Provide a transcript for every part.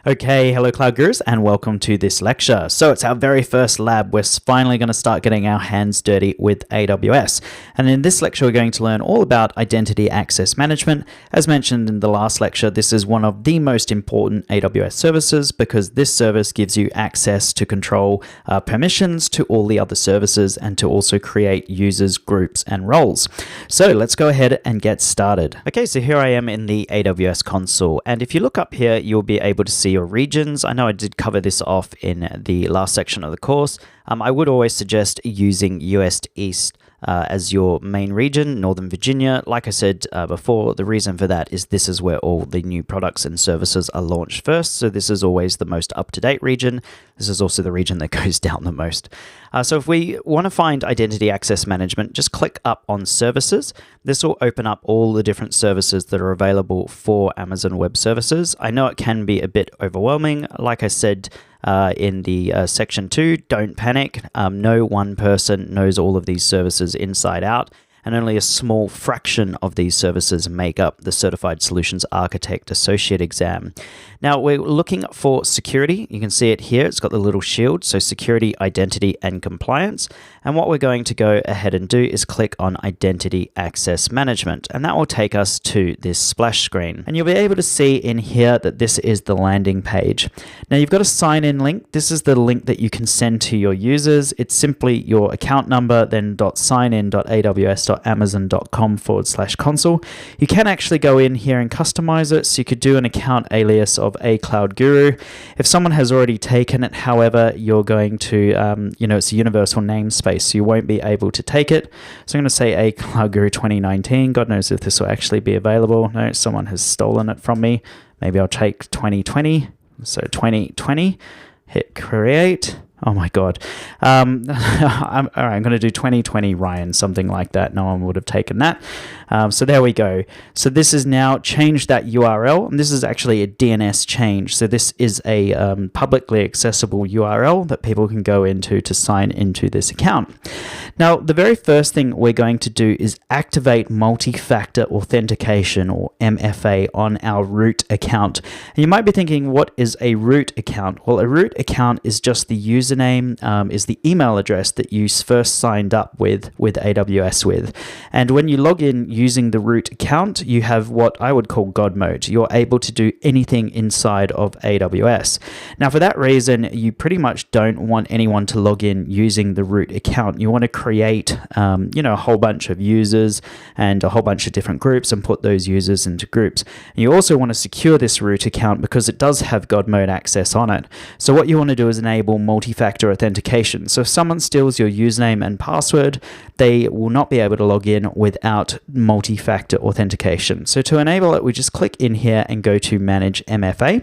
Okay, hello Cloud Gurus and welcome to this lecture. So it's our very first lab. We're finally going to start getting our hands dirty with AWS. And in this lecture, we're going to learn all about identity access management. As mentioned in the last lecture, this is one of the most important AWS services because this service gives you access to control permissions to all the other services and to also create users, groups, and roles. So let's go ahead and get started. Okay, so here I am in the AWS console. And if you look up here, you'll be able to see your regions. I know I did cover this off in the last section of the course. I would always suggest using US East as your main region, Northern Virginia. Like I said before, the reason for that is this is where all the new products and services are launched first. So this is always the most up-to-date region. This is also the region that goes down the most. So if we want to find identity access management, just click up on services. This will open up all the different services that are available for Amazon Web Services. I know it can be a bit overwhelming. Like I said, in the section 2, don't panic. No one person knows all of these services inside out, and only a small fraction of these services make up the Certified Solutions Architect Associate exam. Now, we're looking for security. You can see it here. It's got the little shield, so security, identity, and compliance. And what we're going to go ahead and do is click on Identity Access Management, and that will take us to this splash screen. And you'll be able to see in here that this is the landing page. Now, you've got a sign-in link. This is the link that you can send to your users. It's simply your account number, then .signin.aws.amazon.com/console. You can actually go in here and customize it, so you could do an account alias of a Cloud Guru. If someone has already taken it, however, you're going to, it's a universal namespace, so you won't be able to take it. So I'm going to say a Cloud Guru 2019. God knows if this will actually be available. No, someone has stolen it from me. Maybe I'll take 2020. So 2020, hit create. Oh my God. All right, I'm going to do 2020 Ryan, something like that. No one would have taken that. So there we go. So this is now changed that URL, and this is actually a DNS change. So this is a publicly accessible URL that people can go into to sign into this account. Now, the very first thing we're going to do is activate multi-factor authentication, or MFA, on our root account. And you might be thinking, what is a root account? Well, a root account is just the username, is the email address that you first signed up with AWS with. And when you log in using the root account, you have what I would call God mode. You're able to do anything inside of AWS. Now, for that reason, you pretty much don't want anyone to log in using the root account. You want to create, a whole bunch of users and a whole bunch of different groups and put those users into groups. And you also want to secure this root account because it does have God mode access on it. So what you want to do is enable multi-factor authentication. So if someone steals your username and password, they will not be able to log in without multi-factor authentication. So to enable it, we just click in here and go to Manage MFA.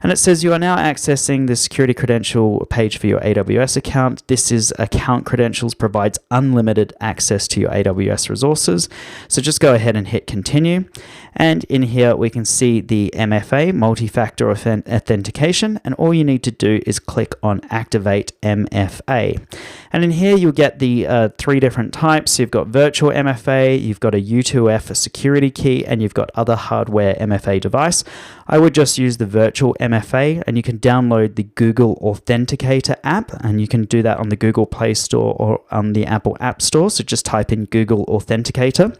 And it says you are now accessing the security credential page for your AWS account. This is account credentials, provides unlimited access to your AWS resources. So just go ahead and hit continue. And in here, we can see the MFA, multi-factor authentication. And all you need to do is click on Activate MFA. And in here, you'll get the 3 different types. You've got virtual MFA, you've got a U2F, a security key, and you've got other hardware MFA device. I would just use the virtual MFA, and you can download the Google Authenticator app, and you can do that on the Google Play Store or on the Apple App Store. So just type in Google Authenticator.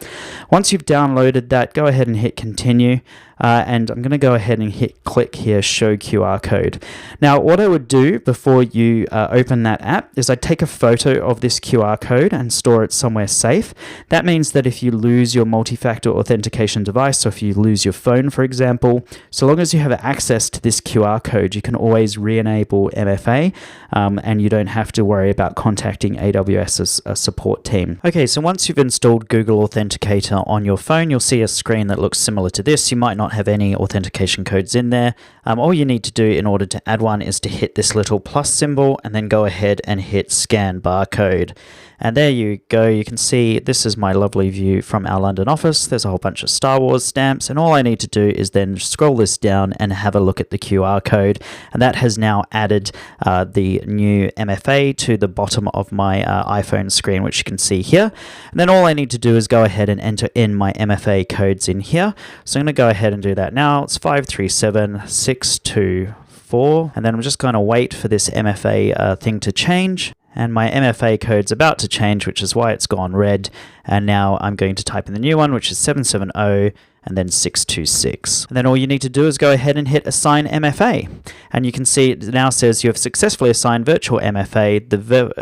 Once you've downloaded that, go ahead and hit continue. And I'm going to go ahead and click here, show QR code. Now, what I would do before you open that app is I'd take a photo of this QR code and store it somewhere safe. That means that if you lose your multi-factor authentication device, so if you lose your phone, for example, so long as you have access to this QR code, you can always re-enable MFA, and you don't have to worry about contacting AWS's support team. Okay, so once you've installed Google Authenticator on your phone, you'll see a screen that looks similar to this. You might not have any authentication codes in there. All you need to do in order to add one is to hit this little plus symbol and then go ahead and hit scan barcode. And there you go. You can see this is my lovely view from our London office. There's a whole bunch of Star Wars stamps, and all I need to do is then scroll this down and have a look at the QR code. And that has now added the new MFA to the bottom of my iPhone screen, which you can see here. And then all I need to do is go ahead and enter in my MFA codes in here. So I'm going to go ahead and do that now. It's 53762 4, and then I'm just going to wait for this MFA thing to change. And my MFA code's about to change, which is why it's gone red. And now I'm going to type in the new one, which is 770 and then 626. And then all you need to do is go ahead and hit Assign MFA. And you can see it now says you have successfully assigned virtual MFA. The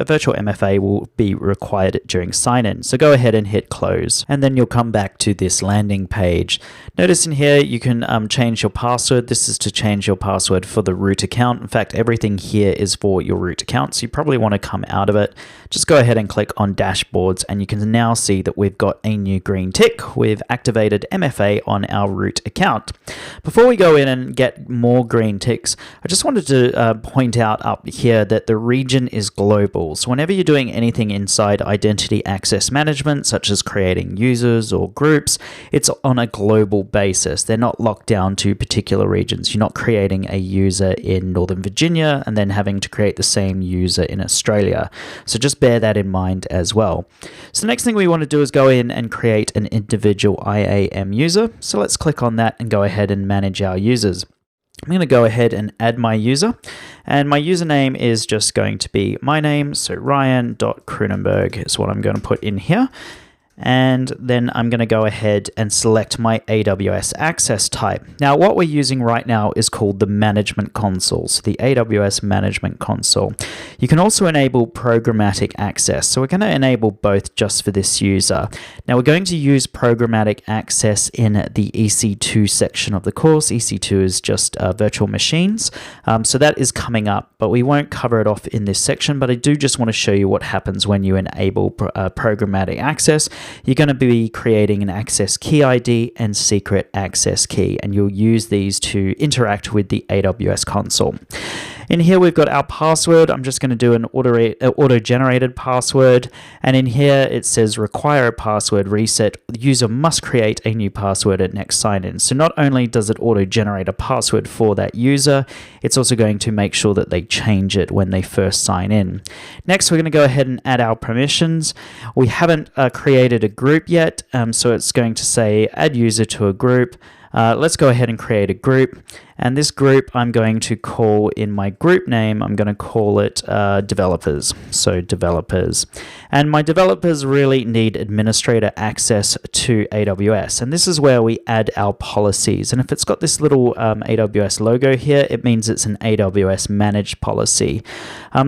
virtual MFA will be required during sign-in. So go ahead and hit Close. And then you'll come back to this landing page. Notice in here you can change your password. This is to change your password for the root account. In fact, everything here is for your root account. So you probably want to come out of it. Just go ahead and click on Dashboards, and you can now see that we've got a new green tick. We've activated MFA on our root account. Before we go in and get more green ticks, I just wanted to point out up here that the region is global. So whenever you're doing anything inside identity access management, such as creating users or groups, it's on a global basis. They're not locked down to particular regions. You're not creating a user in Northern Virginia and then having to create the same user in Australia. So just bear that in mind as well. So the next thing we want to do is go in and create an individual IAM user. So let's click on that and go ahead and manage our users. I'm going to go ahead and add my user, and my username is just going to be my name. So Ryan.Kronenberg is what I'm going to put in here. And then I'm going to go ahead and select my AWS access type. Now, what we're using right now is called the Management Console, so the AWS Management Console. You can also enable programmatic access. So we're going to enable both just for this user. Now, we're going to use programmatic access in the EC2 section of the course. EC2 is just virtual machines. So that is coming up, but we won't cover it off in this section. But I do just want to show you what happens when you enable programmatic access. You're going to be creating an access key ID and secret access key, and you'll use these to interact with the AWS console. In here, we've got our password. I'm just going to do an auto-generated password. And in here, it says require a password reset. The user must create a new password at next sign-in. So not only does it auto-generate a password for that user, it's also going to make sure that they change it when they first sign in. Next, we're going to go ahead and add our permissions. We haven't created a group yet, so it's going to say add user to a group. Let's go ahead and create a group. And this group I'm going to call, in my group name, I'm going to call it developers. So developers. And my developers really need administrator access to AWS. And this is where we add our policies. And if it's got this little AWS logo here, it means it's an AWS managed policy.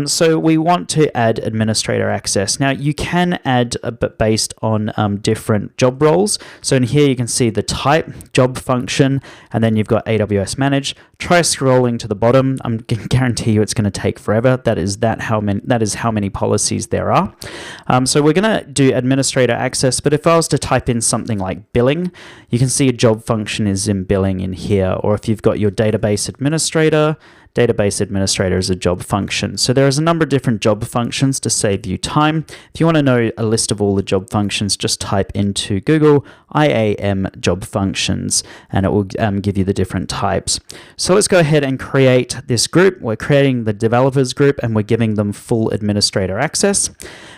So we want to add administrator access. Now you can add based on different job roles. So in here you can see the type, job function, and then you've got AWS managed. Try scrolling to the bottom. I'm going to guarantee you it's going to take forever. That is how many policies there are. So we're going to do administrator access, but if I was to type in something like billing, you can see a job function is in billing in here. Or if you've got your database administrator is a job function. So there is a number of different job functions to save you time. If you want to know a list of all the job functions, just type into Google IAM job functions, and it will give you the different types. So let's go ahead and create this group. We're creating the developers group, and we're giving them full administrator access.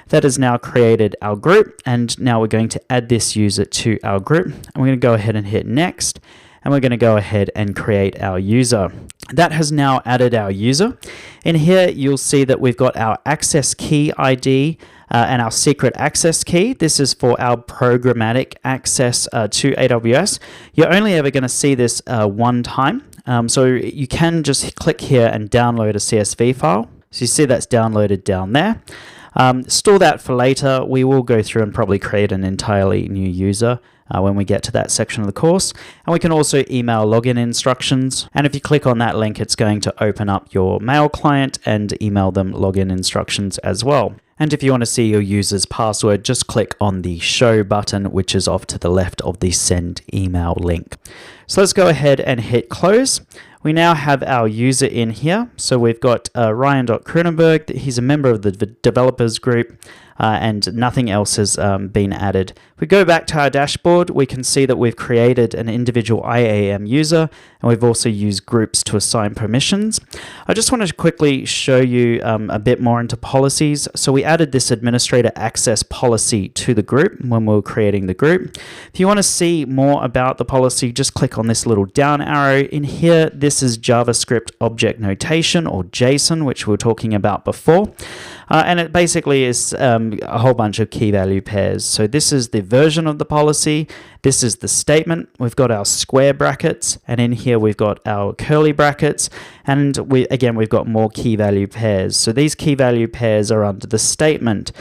That has now created our group, and now we're going to add this user to our group. And we're going to go ahead and hit next. And we're going to go ahead and create our user. That has now added our user. In here, you'll see that we've got our access key ID and our secret access key. This is for our programmatic access to AWS. You're only ever going to see this one time. So you can just click here and download a CSV file. So you see that's downloaded down there. Store that for later. We will go through and probably create an entirely new user when we get to that section of the course. And we can also email login instructions. And if you click on that link, it's going to open up your mail client and email them login instructions as well. And if you want to see your user's password, just click on the show button, which is off to the left of the send email link. So let's go ahead and hit close. We now have our user in here. So we've got Ryan.Kronenberg. He's a member of the developers group. And nothing else has been added. If we go back to our dashboard, we can see that we've created an individual IAM user, and we've also used groups to assign permissions. I just want to quickly show you a bit more into policies. So we added this administrator access policy to the group when we were creating the group. If you want to see more about the policy, just click on this little down arrow. In here, this this is JavaScript Object Notation, or JSON, which we were talking about before. And it basically is a whole bunch of key value pairs. So this is the version of the policy. This is the statement. We've got our square brackets, and in here we've got our curly brackets, and we've got more key value pairs. So these key value pairs are under the statement.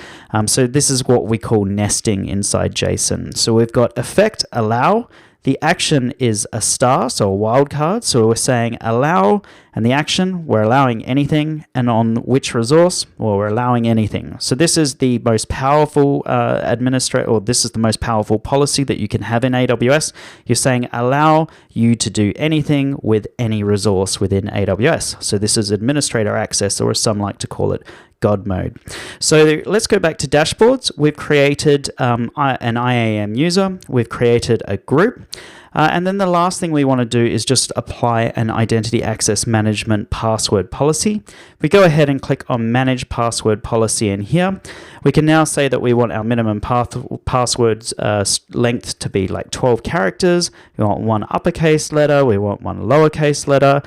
So this is what we call nesting inside JSON. So we've got effect allow. The action is a star, so a wildcard. So we're saying allow, and the action, we're allowing anything, and on which resource, well, we're allowing anything. So this is the most powerful this is the most powerful policy that you can have in AWS. You're saying allow you to do anything with any resource within AWS. So this is administrator access, or as some like to call it, God mode. So let's go back to dashboards. We've created an IAM user. We've created a group. And then the last thing we want to do is just apply an identity access management password policy. We go ahead and click on manage password policy in here. We can now say that we want our minimum passwords length to be like 12 characters. We want one uppercase letter. We want one lowercase letter.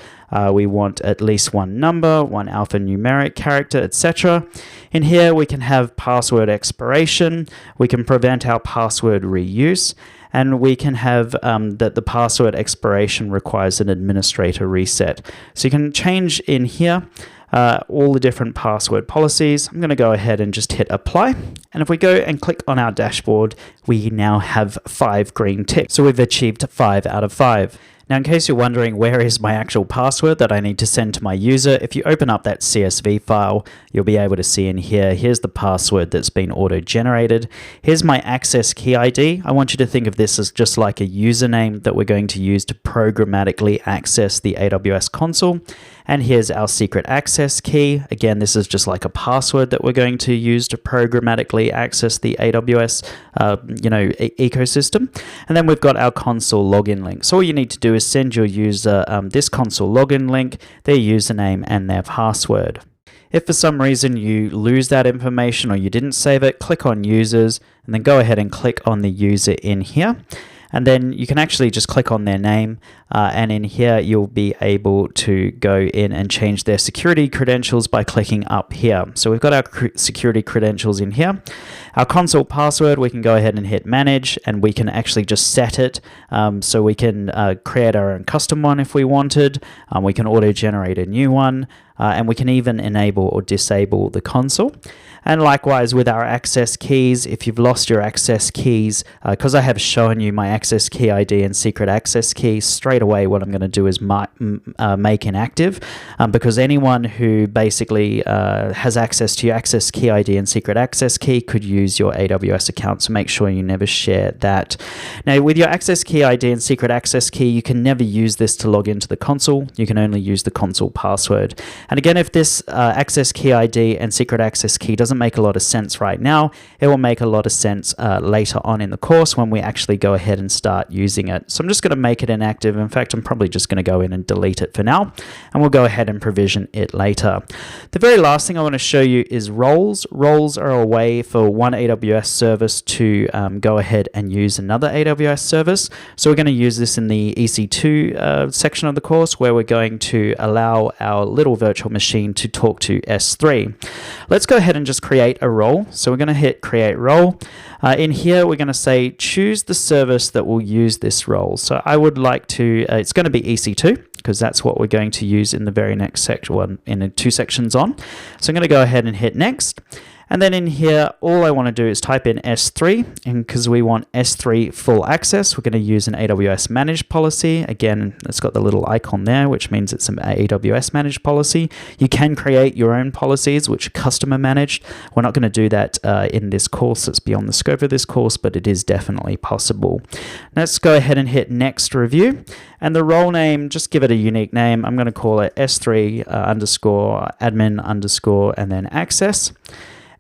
We want at least one number, one alphanumeric character, etc. In here, we can have password expiration. We can prevent our password reuse. And we can have that the password expiration requires an administrator reset. So you can change in here all the different password policies. I'm going to go ahead and just hit apply. And if we go and click on our dashboard, we now have 5 green ticks. So we've achieved 5 out of 5. Now, in case you're wondering where is my actual password that I need to send to my user, if you open up that CSV file, you'll be able to see in here, here's the password that's been auto-generated. Here's my access key ID. I want you to think of this as just like a username that we're going to use to programmatically access the AWS console. And here's our secret access key. Again, this is just like a password that we're going to use to programmatically access the AWS ecosystem. And then we've got our console login link. So all you need to do is send your user this console login link, their username, and their password. If for some reason you lose that information or you didn't save it, click on users and then go ahead and click on the user in here. And then you can actually just click on their name, and in here you'll be able to go in and change their security credentials by clicking up here. So we've got our security credentials in here. Our console password, we can go ahead and hit manage, and we can actually just set it. So we can create our own custom one if we wanted. We can auto-generate a new one, and we can even enable or disable the console. And likewise with our access keys, if you've lost your access keys, because I have shown you my access key ID and secret access key, straight away what I'm going to do is make inactive, because anyone who basically has access to your access key ID and secret access key could use your AWS account, so make sure you never share that. Now with your access key ID and secret access key, you can never use this to log into the console. You can only use the console password. And again, if this access key ID and secret access key doesn't make a lot of sense right now, it will make a lot of sense later on in the course when we actually go ahead and start using it. So I'm just going to make it inactive. In fact, I'm probably just going to go in and delete it for now, and we'll go ahead and provision it later. The very last thing I want to show you is roles. Roles are a way for one AWS service to go ahead and use another AWS service. So we're going to use this in the EC2 section of the course, where we're going to allow our little virtual machine to talk to S3. Let's go ahead and just create a role. So we're going to hit create role. In here, we're going to say choose the service that will use this role. So I would like to, it's going to be EC2, because that's what we're going to use in the very next section, in the 2 sections on. So I'm going to go ahead and hit next. And then in here, all I want to do is type in S3, and because we want S3 full access, we're going to use an AWS managed policy. Again, it's got the little icon there, which means it's an AWS managed policy. You can create your own policies, which are customer managed. We're not going to do that in this course. It's beyond the scope of this course, but it is definitely possible. Let's go ahead and hit next review. And the role name, just give it a unique name. I'm going to call it S3 underscore admin underscore and then access.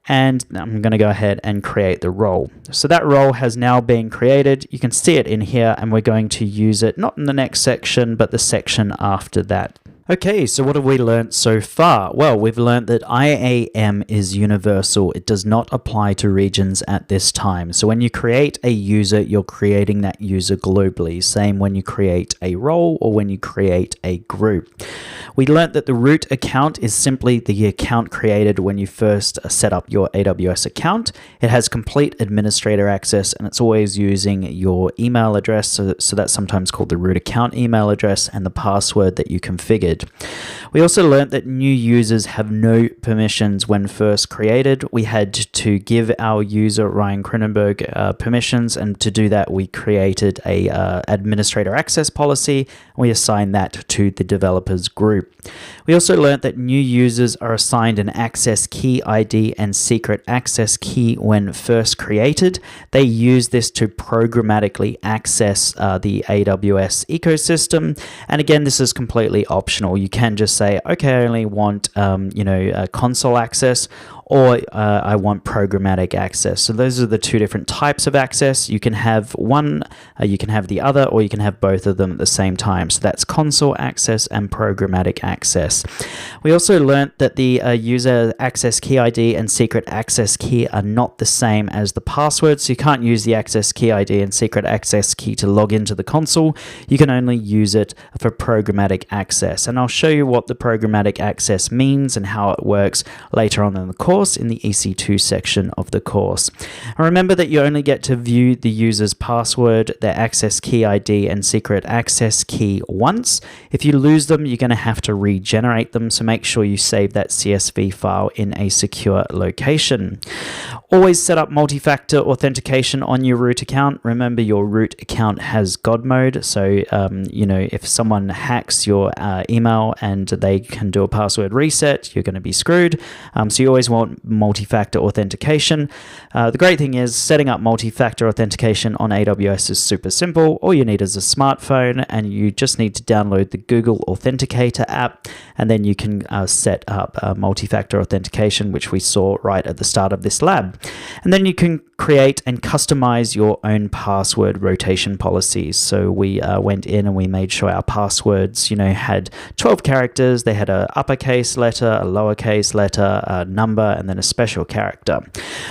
And I'm going to go ahead and create the role. So that role has now been created. You can see it in here, and we're going to use it not in the next section, but the section after that. Okay, so what have we learnt so far? Well, we've learnt that IAM is universal. It does not apply to regions at this time. So when you create a user, you're creating that user globally. Same when you create a role or when you create a group. We learnt that the root account is simply the account created when you first set up your AWS account. It has complete administrator access and it's always using your email address. So that's sometimes called the root account email address and the password that you configured. We also learnt that new users have no permissions when first created. We had to give our user Ryan Cronenberg permissions, and to do that we created a administrator access policy. We assigned that to the developers group. We also learnt that new users are assigned an access key ID and secret access key when first created. They use this to programmatically access the AWS ecosystem, and again, this is completely optional. You can just say, okay, I only want console access, or I want programmatic access. So those are the two different types of access. You can have one, you can have the other, or you can have both of them at the same time. So that's console access and programmatic access. We also learnt that the user access key ID and secret access key are not the same as the password. So you can't use the access key ID and secret access key to log into the console. You can only use it for programmatic access. And I'll show you what the programmatic access means and how it works later on in the course, in the EC2 section of the course. And remember that you only get to view the user's password, their access key ID, and secret access key once. If you lose them, you're going to have to regenerate them, so make sure you save that CSV file in a secure location. Always set up multi-factor authentication on your root account. Remember, your root account has God mode, so if someone hacks your email and they can do a password reset, you're going to be screwed. So you always want multi-factor authentication. The great thing is setting up multi-factor authentication on AWS is super simple. All you need is a smartphone, and you just need to download the Google Authenticator app, and then you can set up multi-factor authentication, which we saw right at the start of this lab. And then you can create and customize your own password rotation policies. So we went in and we made sure our passwords, had 12 characters. They had an uppercase letter, a lowercase letter, a number, and then a special character.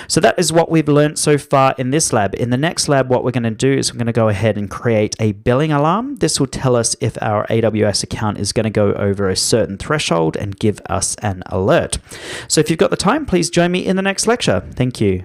So that is what we've learned so far in this lab. In the next lab, what we're going to do is we're going to go ahead and create a billing alarm. This will tell us if our AWS account is going to go over a certain threshold and give us an alert. So if you've got the time, please join me in the next lecture. Thank you.